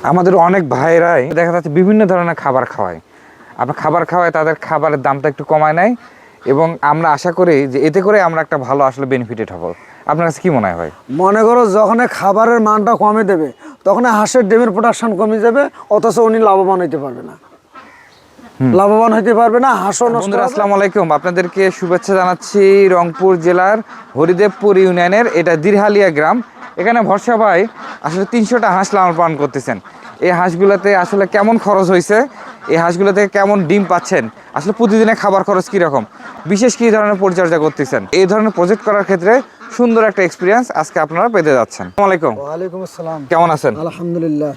আমাদের অনেক ভাইরাই দেখা যাচ্ছে বিভিন্ন ধরনের খাবার খাওয়ায়। আপনার খাবার খাওয়ায় তাদের খাবারের দামটা একটু কমায় নেয় এবং আমরা আশা করি যে এতে করে আমরা একটা ভালো আসলে বেনিফিটেড হব। আপনার কাছে কি মনে হয় ভাই? মনে করো যখন খাবারের মানটা কমে দেবে তখন হাঁসের ডিমের প্রোডাকশন কমে যাবে, অথচ উনি লাভবান হইতে পারবে না। হাঁসও নষ্ট। বন্ধুরা আসসালামু আলাইকুম, আপনাদেরকে শুভেচ্ছা জানাচ্ছি রংপুর জেলার হরিদেবপুর ইউনিয়নের এটা দিরহালিয়া গ্রাম। এখানে ভরসা ভাই আসলে 300টা হাঁস লালন পালন করতেছেন। এই হাঁসগুলোতে আসলে কেমন খরচ হয়েছে, এই হাঁসগুলোতে কেমন ডিম পাচ্ছেন, আসলে প্রতিদিনের খাবার খরচ কীরকম, বিশেষ কী ধরনের পরিচর্যা করতেছেন, এই ধরনের প্রজেক্ট করার ক্ষেত্রে সুন্দর একটা এক্সপিরিয়েন্স আজকে আপনারা পেতে যাচ্ছেন। আসসালামু আলাইকুম। ওয়ালাইকুম আসসালাম। কেমন আছেন? আলহামদুলিল্লাহ।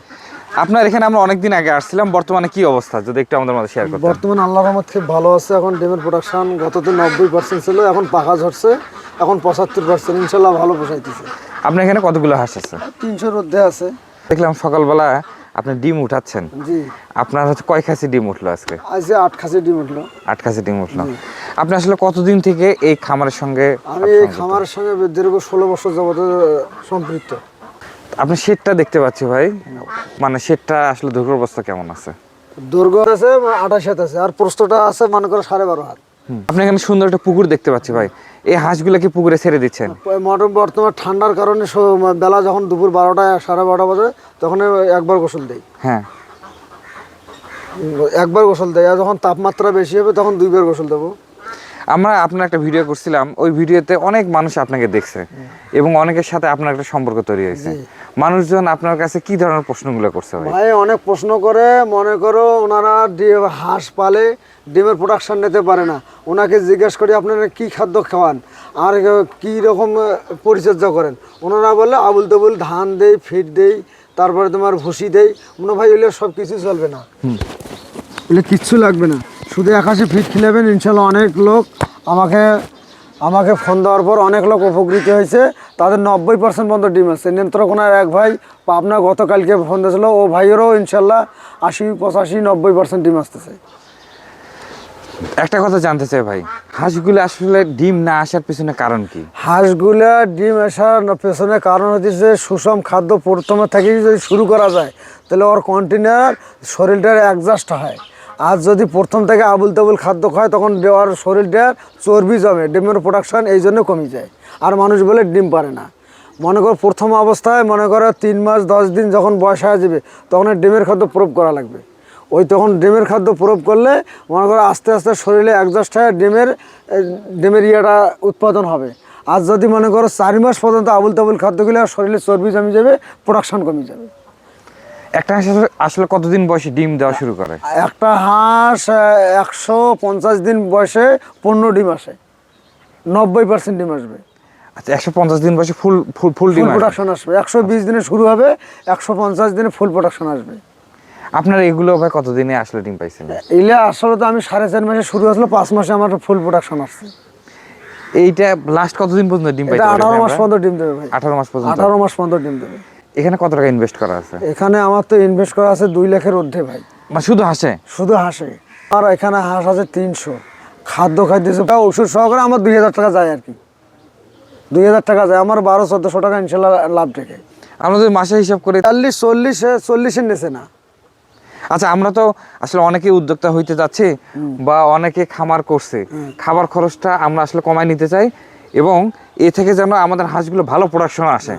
আপনার এখানে আমরা অনেকদিন আগে আসছিলাম, বর্তমানে কি অবস্থা যদি একটু আমাদের মধ্যে শেয়ার করতেন। বর্তমানে আল্লাহর রহমত খুব ভালো আছে। এখন ডিমের প্রোডাকশন গতদিন 90% ছিল, এখন পাখা ঝরছে, এখন 75%। ইনশাল্লাহ ভালো পোষাইতেছে। আপনার এখানে কতগুলো হাঁস আছে? 300-র মধ্যে আছে। দেখলাম সকালবেলা আপনি ডিম উঠাচ্ছেন। জি। আপনার হচ্ছে কয় খাসি ডিম উঠলো আজকে? আজকে 8 খাসি ডিম উঠলো। 8 খাসি ডিম উঠলো। আপনি আসলে কতদিন থেকে এই খামারের সঙ্গে? আমি এই খামারের সঙ্গে দীর্ঘ 16 বছর যাবত সম্পৃক্ত। আপনি শেডটা দেখতে পাচ্ছি ভাই, মানে শেডটা আসলে দৈর্ঘ্য অবস্থা কেমন আছে? দৈর্ঘ্য আছে 28 হাত আছে, আর প্রস্থটা আছে মনে করো 12.5 হাত। আপনি এখানে সুন্দর একটা পুকুর দেখতে পাচ্ছি ভাই, এই হাঁসগুলো কি পুকুরে ছেড়ে দিচ্ছেন? বর্তমান ঠান্ডার কারণে বেলা যখন দুপুর 12টা 12:30 বাজে তখন একবার গোসল দেই। হ্যাঁ, একবার গোসল দেয়, আর যখন তাপমাত্রা বেশি হবে তখন 2বার গোসল দেবো। আমরা আপনার একটা ভিডিও করছিলাম, ওই ভিডিওতে অনেক মানুষ আপনাকে দেখছে এবং অনেকের সাথে আপনার একটা সম্পর্ক তৈরি হয়েছে। মানুষজন আপনার কাছে কি ধরনের প্রশ্নগুলো করছে ভাই? অনেক প্রশ্ন করে, মনে করো ওনারা হাঁস পালে ডিমের প্রোডাকশন নিতে পারে না, ওনাকে জিজ্ঞেস করি আপনারা কি খাদ্য খাওয়ান আর কি রকম পরিচর্যা করেন। ওনারা বলে আবুল তাবুল ধান দেই, ফিড দেই, তারপরে তোমার ভুসি দেই। মনে ভাই এগুলো সব কিছু চলবে না, এগুলো কিচ্ছু লাগবে না, শুধু 81 ফিট খিলাবেন। ইনশাল্লাহ অনেক লোক আমাকে ফোন দেওয়ার পর অনেক লোক উপকৃত হয়েছে। তাদের 90% পর্যন্ত ডিম আছে। নেত্রকোনার এক ভাই আপনার গতকালকে ফোন দিয়েছিল, ও ভাইয়েরও ইনশাল্লাহ 80, 85, 90% ডিম আসতেছে। একটা কথা জানতে চাই ভাই, হাঁসগুলো আসলে ডিম না আসার পিছনে কারণ কি? হাঁসগুলা ডিম আসার পেছনে কারণ হচ্ছে সুষম খাদ্য প্রথমে থেকেই যদি শুরু করা যায় তাহলে ওর কন্টিনিউয়ার শরীরটার অ্যাডজাস্ট হয়। আর যদি প্রথম থেকে আবুল তাবুল খাদ্য খায় তখন ওর শরীরটার চর্বি জমে, ডিমের প্রোডাকশান এই জন্য কমে যায়, আর মানুষ বলে ডিম পারে না। মনে করো প্রথম অবস্থায় মনে করো 3 মাস 10 দিন যখন বয়স হয়ে যাবে তখন ডিমের খাদ্য প্রয়োগ করা লাগবে। ওই তখন ডিমের খাদ্য প্রয়োগ করলে মনে করো আস্তে আস্তে শরীরে অ্যাডজাস্ট হয়ে ডিমের ইয়েটা উৎপাদন হবে। আর যদি মনে করো 4 মাস পর্যন্ত আবুল তাবুল খাদ্য খেলে শরীরে চর্বি জমে যাবে, প্রোডাকশন কমে যাবে। একটা হাঁস আসলে কতদিন বয়সে ডিম দেওয়া শুরু করে? একটা হাঁস 150 দিন বয়সে 15 ডিম আসে, 90% ডিম আসবে। আচ্ছা, 150 দিন বয়সে ফুল ডিম প্রোডাকশন আসবে। 120 দিনে শুরু হবে, 150 দিনে ফুল প্রোডাকশন আসবে। আপনার এগুলো ভাই কতদিনে আসলে ডিম পাইছেন? এগুলো আসলে তো আমি 4.5 মাসে শুরু হয়েছিল, 5 মাসে আমার ফুল প্রোডাকশন আসছে। এইটা লাস্ট কতদিন পর্যন্ত ডিম পাইতে পারে? 18 মাস পর্যন্ত ডিম দেবে ভাই। 18 মাস পর্যন্ত? 18 মাস পর্যন্ত ডিম দেবে। এখানে কত টাকা ইনভেস্ট করা আছে? এখানে আমার তো ইনভেস্ট করা আছে 2 লাখের ঊর্ধ্বে ভাই। মানে শুধু হাঁসে? শুধু হাঁসে। আর এখানে হাঁস আছে 300, খাদ্য খাইতেছে ওষুধ সহকারে আমার 2000 টাকা যায় আর কি। 2000 টাকা যায়, আমার 1200-1400 টাকা ইনশাল্লাহ লাভ থেকে। আমরা যদি মাসে হিসাব করি 40-40-এর নিচে না। আচ্ছা, আমরা তো আসলে অনেকে উদ্যোক্তা হইতে যাচ্ছি বা অনেকে খামার করছে, খাবার খরচটা আমরা আসলে কমায় নিতে চাই এবং এ থেকে যেন আমাদের হাঁসগুলো ভালো প্রোডাকশন আসে,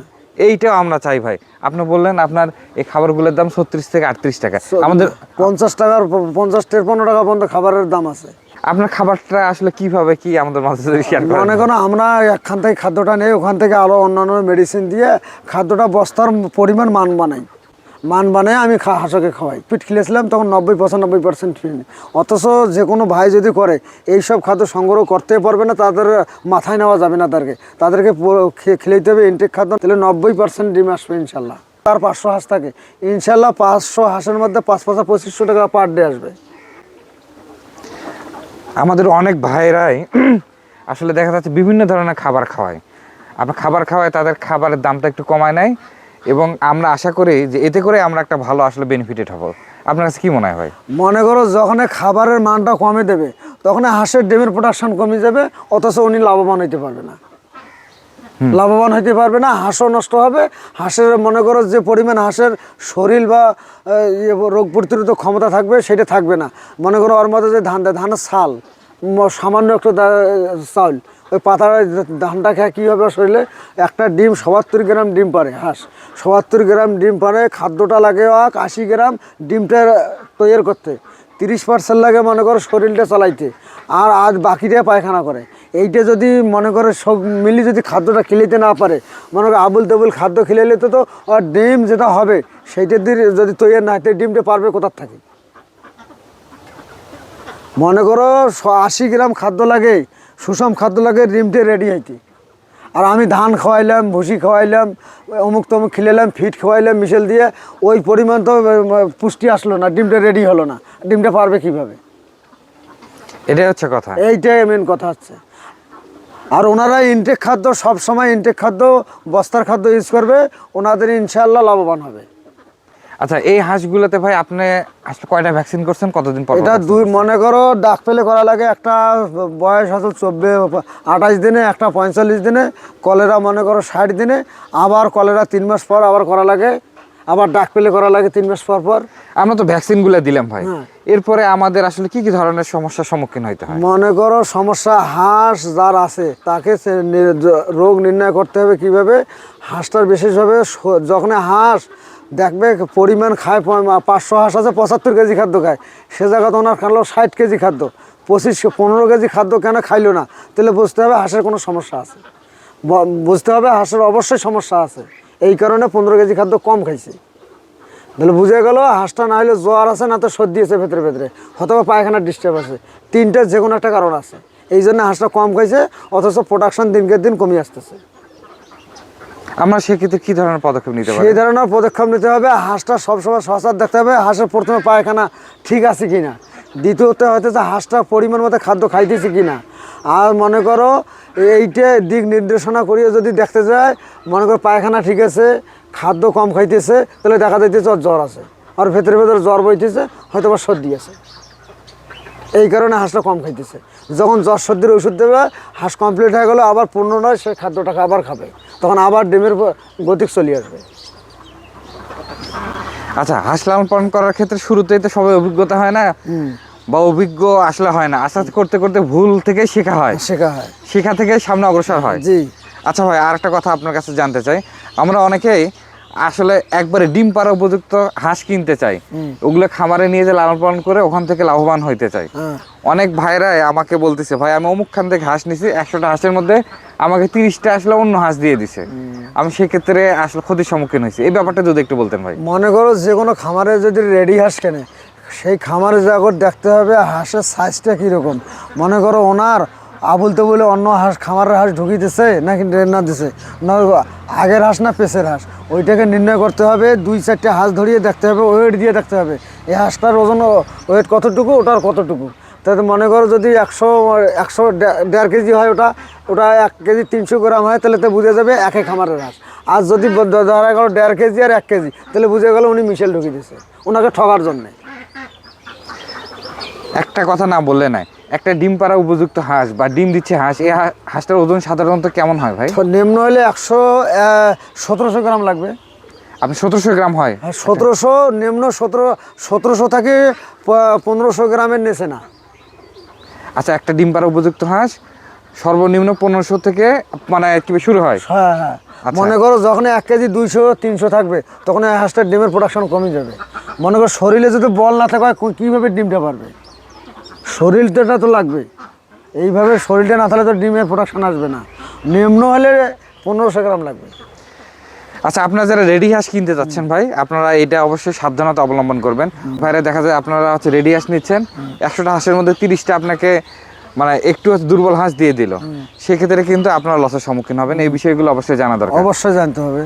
এইটাও আমরা চাই ভাই। আপনি বললেন আপনার এই খাবারগুলোর দাম 36 থেকে 38 টাকা, আমাদের 50 টাকার 50-15 টাকা পর্যন্ত খাবারের দাম আছে। আপনার খাবারটা আসলে কিভাবে কি আমাদের মাঝে শেয়ার করেন? মনে করো আমরা একখান থেকে খাদ্যটা নেই, ওখান থেকে আরো অন্যান্য মেডিসিন দিয়ে খাদ্যটা বস্তার পরিমাণ মান বানাই আমি হাঁসকে খাওয়াই। পিট খেলেছিলাম তখন 90-95% ফ্রি। অথচ যে কোনো ভাই যদি করে এইসব খাদ্য সংগ্রহ করতে পারবে না, তাদের মাথায় নেওয়া যাবে না, তাদেরকে খেলাইতে হবে ইনটেক খাদ্য, তাহলে 90% ডিম আসবে ইনশাল্লাহ। তার 500 হাঁস থাকে, ইনশাল্লাহ 500 হাঁসের মধ্যে 5-5-2500 টাকা পার ডে আসবে। আমাদের অনেক ভাইরাই আসলে দেখা যাচ্ছে বিভিন্ন ধরনের খাবার খাওয়ায়। আপনার খাবার খাওয়ায় তাদের খাবারের দামটা একটু কমায় নেয় এবং আমরা আশা করি যে এতে করে আমরা একটা ভালো আসলে বেনিফিটেড হব। আপনার কাছে কি মনে হয় ভাই? মনে করো যখন খাবারের মানটা কমে দেবে তখন হাঁসের ডিমের প্রোডাকশন কমে যাবে, অথচ উনি লাভবান হইতে পারবে না। লাভবান হতে পারবে না, হাঁসও নষ্ট হবে। হাঁসের মনে করো যে পরিমাণ হাঁসের শরীর বা রোগ প্রতিরোধ ক্ষমতা থাকবে সেটা থাকবে না। মনে করো ওর মধ্যে যে ধান দেয়, ধানের ছাল সামান্য একটু চাউল, ওই পাতা ধানটা খেয়ে কী হবে শরীরে, একটা ডিম ৭২ গ্রাম ডিম পারে হাঁস, ৭২ গ্রাম ডিম পারে। খাদ্যটা লাগে ৮০ গ্রাম ডিমটা তৈরি করতে, 30% লাগে মনে করো শরীরটা চালাইতে, আর বাকিটা পায়খানা করে। এইটা যদি মনে করো সব মিলি যদি খাদ্যটা খেলিতে না পারে, মনে করো আবুল তাবুল খাদ্য খেলাইলে তো আর ডিম যেটা হবে সেইটা দিয়ে যদি তৈরি না হয়, ডিমটা পারবে কোথার থাকে? মনে করো ৮০ গ্রাম খাদ্য লাগে, সুষম খাদ্য লাগে ডিমটা রেডি হইতে। আর আমি ধান খাওয়াইলাম, ভুসি খাওয়াইলাম, অমুক তমুক খেলাইলাম, ফিট খাওয়াইলাম মিশেল দিয়ে, ওই পরিমাণ তো পুষ্টি আসলো না, ডিমটা রেডি হলো না, ডিমটা পারবে কিভাবে? এটাই হচ্ছে কথা, এইটাই মেন কথা হচ্ছে। আর ওনারা ইনটেক খাদ্য, সব সময় ইনটেক খাদ্য, বস্তার খাদ্য ইউজ করবে, ওনাদের ইনশাআল্লাহ লাভবান হবে। আচ্ছা, এই হাঁসগুলোতে ভাই আপনি আসলে কয়টা ভ্যাকসিন করছেন, কতদিন পর? এটা মনে করো ডাক পেলে করা লাগে, একটা বয়স হয়তো 28 দিনে, একটা 45 দিনে, কলেরা মনে করো 60 দিনে, আবার কলেরা 3 মাস পর আবার করা লাগে, আবার ডাক পেলে করা লাগে 3 মাস পর পর। আমরা তো ভ্যাকসিনগুলো দিলাম ভাই, এরপরে আমাদের আসলে কি কি ধরনের সমস্যার সম্মুখীন হইতে হয়? মনে করো সমস্যা, হাঁস যার আছে তাকে রোগ নির্ণয় করতে হবে কিভাবে। হাঁসটার বিশেষভাবে যখন হাঁস দেখবে পরিমাণ খায়, 500 হাঁস আছে 75 কেজি খাদ্য খায়, সে জায়গাতে ওনার খালো 60 কেজি খাদ্য, 15 কেজি খাদ্য কেন খাইলো না, তাহলে বুঝতে হবে হাঁসের কোনো সমস্যা আছে, বুঝতে হবে হাঁসের অবশ্যই সমস্যা আছে, এই কারণে 15 কেজি খাদ্য কম খাইছে। তাহলে বুঝে গেল হাঁসটা না হলে জ্বর আছে, না তো সর্দি আছে ভেতরে ভেতরে, অথবা পায়খানার ডিস্টার্ব আছে, তিনটা যে কোনো একটা কারণ আছে, এই জন্য হাঁসটা কম খাইছে, অথচ প্রোডাকশন দিনকে দিন কমে আসতেছে। আমরা সেক্ষেত্রে কি ধরনের পদক্ষেপ নিতে পারি? সেই ধরনের পদক্ষেপ নিতে হবে, হাঁসটা সবসময় সচার দেখতে হবে, হাঁসের প্রথমে পায়খানা ঠিক আছে কিনা, দ্বিতীয়ত হয়তো যে হাঁসটা পরিমাণ মতো খাদ্য খাইতেছে কিনা। আর মনে করো এইটা দিক নির্দেশনা করিয়ে যদি দেখতে যায়, মনে করো পায়খানা ঠিক আছে, খাদ্য কম খাইতেছে, তাহলে দেখা যাইতেছে ওর জ্বর আছে, আর ভেতরে ভেতরে জ্বর বইতেছে, হয়তো বা সর্দি আছে, এই কারণে হাঁসটা কম খাইতেছে। যখন জ্বর সর্দির ওষুধ দেবে, হাঁস কমপ্লিট হয়ে গেলো, আবার পুনরায় সে খাদ্যটাকে আবার খাবে, তখন আবার ডিমের গতিক চলে আসবে। আচ্ছা, হাঁস লালন পালন করার ক্ষেত্রে শুরুতেই তো সবাই অভিজ্ঞতা হয় না, বা অভিজ্ঞ আসলে হয় না, আস্তে আস্তে করতে করতে ভুল থেকে শেখা হয়, শেখা থেকে সামনে অগ্রসর হয়। জি। আচ্ছা ভাই, আর একটা কথা আপনার কাছে জানতে চাই, আমরা অনেকেই আসলে একবারে ডিম পাড়া উপযুক্ত হাঁস কিনতে চাই, ওগুলো খামারে নিয়ে যে লালন পালন করে ওখান থেকে লাভবান হইতে চাই। অনেক ভাইরাই আমাকে বলতেছে, ভাই আমি অমুক খান থেকে হাঁস নিছি, 100টা হাঁসের মধ্যে আমাকে 30টা আসলে অন্য হাঁস দিয়ে দিছে, আমি সেক্ষেত্রে আসলে ক্ষতির সম্মুখীন হয়েছি, এই ব্যাপারটা যদি একটু বলতেন ভাই। মনে করো যে কোনো খামারে যদি রেডি হাঁস কেনে, সেই খামারে যাগর দেখতে হবে হাঁসের সাইজটা কীরকম। মনে করো ওনার আবুল তাবুলে অন্য হাঁস, খামারের হাঁস ঢুকিতেছে নাকি না দিছে, না আগের হাঁস না পেছের হাঁস, ওইটাকে নির্ণয় করতে হবে, 2-4টে হাঁস ধরিয়ে দেখতে হবে, ওয়েট দিয়ে দেখতে হবে এই হাঁসটার ওজন ওয়েট কতটুকু, ওটার কতটুকু। তাতে মনে করো যদি 100-1.5 কেজি হয়, ওটা 1 কেজি 300 গ্রাম হয়, তাহলে তো বুঝে যাবে একে খামারের হাঁস। আর যদি ধরা গেলো 1.5 কেজি আর 1 কেজি, তাহলে বুঝে গেল উনি মিশেল ঢুকিয়ে দিচ্ছে ওনাকে ঠকার জন্যে। একটা কথা না বললে নাই, একটা ডিম পাড়া উপযুক্ত হাঁস বা ডিম দিচ্ছে হাঁস, এই হাঁসটার ওজন সাধারণত কেমন হয় ভাই? নিম্ন হলে 100-1700 গ্রাম লাগবে। আপনি 1700 গ্রাম হয়? 1700 নিম্ন, 1700 থেকে 1500 গ্রামের নিচে না। আচ্ছা, একটা ডিম পাড়া উপযুক্ত হাঁস সর্বনিম্ন 1500 থেকে মানে কি শুরু হয়? হ্যাঁ হ্যাঁ। মনে করো যখন 1 কেজি 200-300 থাকবে, তখন এই হাঁসটার ডিমের প্রোডাকশন কমে যাবে। মনে করো শরীরে যদি বল না থাকে কীভাবে ডিমটা পারবে, শরীরটা তো লাগবে, এইভাবে শরীরটা না থাকলে তো ডিমের প্রোডাকশন আসবে না। নিম্ন হলে 1500 গ্রাম লাগবে। আচ্ছা, আপনারা যারা রেডি হাঁস কিনতে যাচ্ছেন ভাই, আপনারা এটা অবশ্যই সাবধানতা অবলম্বন করবেন। ভাইরা দেখা যায় আপনারা হচ্ছে রেডি হাঁস নিচ্ছেন, 100টা হাঁসের মধ্যে 30টা আপনাকে মানে একটু দুর্বল হাঁস দিয়ে দিল, সেক্ষেত্রে কিন্তু আপনারা লসের সম্মুখীন হবেন। এই বিষয়গুলো অবশ্যই জানা দরকার, অবশ্যই জানতে হবে।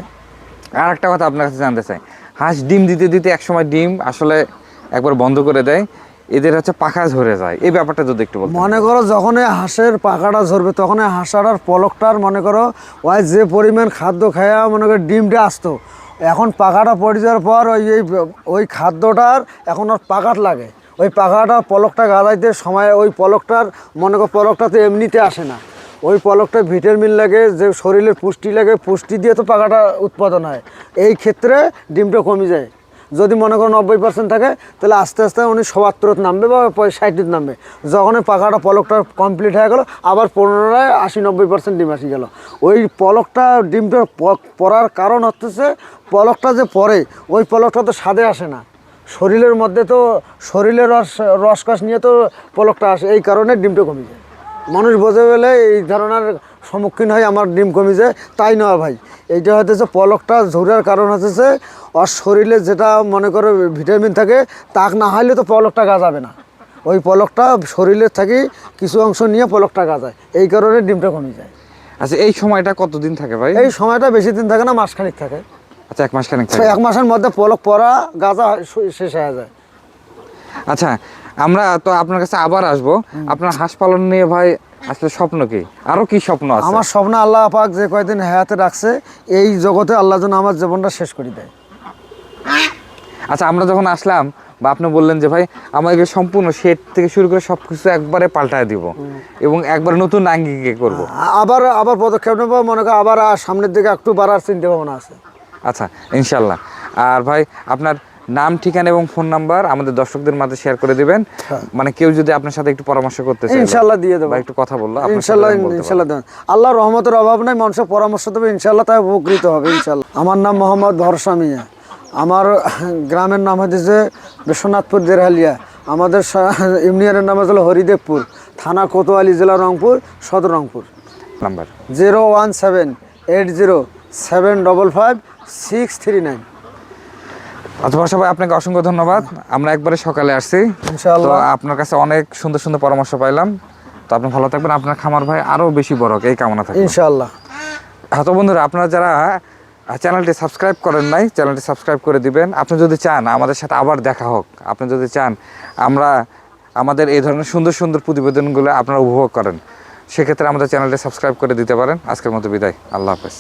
আর একটা কথা আপনার কাছে জানতে চাই, হাঁস ডিম দিতে দিতে একসময় ডিম আসলে একবার বন্ধ করে দেয়, এদের হচ্ছে পাখা ঝরে যায়, এই ব্যাপারটা যদি একটু বলতেন। মনে করো যখন হাঁসের পাখাটা ঝরবে, তখন হাঁসটার পলকটার মনে করো ওই যে পরিমাণ খাদ্য খায়া মনে করো ডিমটা আসতো, এখন পাখাটা পড়ে যাওয়ার পর ওই খাদ্যটার এখন ওর পাখাট লাগে, ওই পাখাটা পলকটা গালাইতে সময় ওই পলকটার মনে করো পলকটা তো এমনিতে আসে না, ওই পলকটা ভিটামিন লাগে, যে শরীরের পুষ্টি লাগে, পুষ্টি দিয়ে তো পাখাটা উৎপাদন হয়। এই ক্ষেত্রে ডিমটা কমে যায়। যদি মনে করো 90% থাকে, তাহলে আস্তে আস্তে উনি 77 নামবে বা 60 নামবে। যখন ওই পাখাটা পলকটা কমপ্লিট হয়ে গেল, আবার পুনরায় 80-90% ডিম আসি গেল। ওই পলকটা ডিমটা পড়ার কারণ হচ্ছে, পলকটা যে পড়ে ওই পলকটা তো স্বাদে আসে না, শরীরের মধ্যে তো শরীরের রসকস নিয়ে তো পলকটা আসে, এই কারণে ডিমটা কমে যায়। মানুষ বোঝে বলে এই ধরনের সম্মুখীন হয়, আমার ডিম কমে যায়। তাই নয় ভাই, এইটা হতেছে পলকটা ঝরার কারণ হতেছে ওর শরীরে যেটা মনে করো ভিটামিন থাকে, তাক না হলে তো পলকটা গাজাবে না। ওই পলকটা শরীরের থেকে কিছু অংশ নিয়ে পলকটা গাজায়, এই কারণে ডিমটা কমে যায়। আচ্ছা, এই সময়টা কতদিন থাকে ভাই? এই সময়টা বেশি দিন থাকে না, মাসখানিক থাকে। আচ্ছা, 1 মাস খানিক থাকে। 1 মাসের মধ্যে পলক পরা গাজা শেষ হয়ে যায়। আচ্ছা, আমরা তো আপনার কাছে আবার আসবো। আপনার হাঁস পালন নিয়ে ভাই আসলে স্বপ্ন কি, আরো কি স্বপ্ন আছে? আমার স্বপ্ন আল্লাহ পাক যে কয়দিন হায়াতে রাখছে, এই জগতে আল্লাহ যেন আমার জীবনটা শেষ করে দেয়। আচ্ছা, আমরা যখন আসলাম বা আপনি বললেন যে ভাই আমাকে সম্পূর্ণ শেড থেকে শুরু করে সবকিছু একবারে পাল্টায় দিব এবং একবার নতুন আঙ্গিকে করব। আবার আবার পদক্ষেপ নেব, মনে করো আবার সামনের দিকে একটু বাড়ার চিন্তা ভাবনা আছে। আচ্ছা, ইনশাল্লাহ। আর ভাই আপনার নাম, ঠিকানা এবং ফোন নাম্বার আমাদের দর্শকদের মাঝে শেয়ার করে দিবেন। মানে কেউ যদি আপনার সাথে একটু পরামর্শ করতে চায়, ইনশাল্লাহ দিয়ে দেবো। বা একটু কথা বললো, ইনশাল্লাহ ইনশাল্লাহ দেন। আল্লাহর রহমতের অভাব নাই, মানুষের পরামর্শ দেবে, ইনশাল্লাহ তাই উপকৃত হবে ইনশাল্লাহ। আমার নাম মোহাম্মদ ভরসা মিয়া। আমার গ্রামের নাম হচ্ছে বিশ্বনাথপুর দিরহালিয়া। আমাদের ইউনিয়নের নাম হচ্ছে হরিদেবপুর, থানা কোতোয়ালি, জেলা রংপুর, সদর রংপুর। নাম্বার 01780755639। অথবা সবাই আপনাকে অসংখ্য ধন্যবাদ। আমরা একবারে সকালে আসছি, ইনশাআল্লাহ। তো আপনার কাছে অনেক সুন্দর সুন্দর পরামর্শ পাইলাম। তো আপনি ভালো থাকবেন, আপনার খামার ভাই আরো বেশি বড় হোক, এই কামনা থাকবে ইনশাআল্লাহ। হ্যাঁ, তো বন্ধুরা, আপনারা যারা চ্যানেলটি সাবস্ক্রাইব করেন নাই, চ্যানেলটি সাবস্ক্রাইব করে দিবেন। আপনি যদি চান আমাদের সাথে আবার দেখা হোক, আপনি যদি চান আমরা আমাদের এই ধরনের সুন্দর সুন্দর প্রতিবেদনগুলো আপনারা উপভোগ করেন, সেক্ষেত্রে আমাদের চ্যানেলটি সাবস্ক্রাইব করে দিতে পারেন। আজকের মতো বিদায়, আল্লাহ হাফেজ।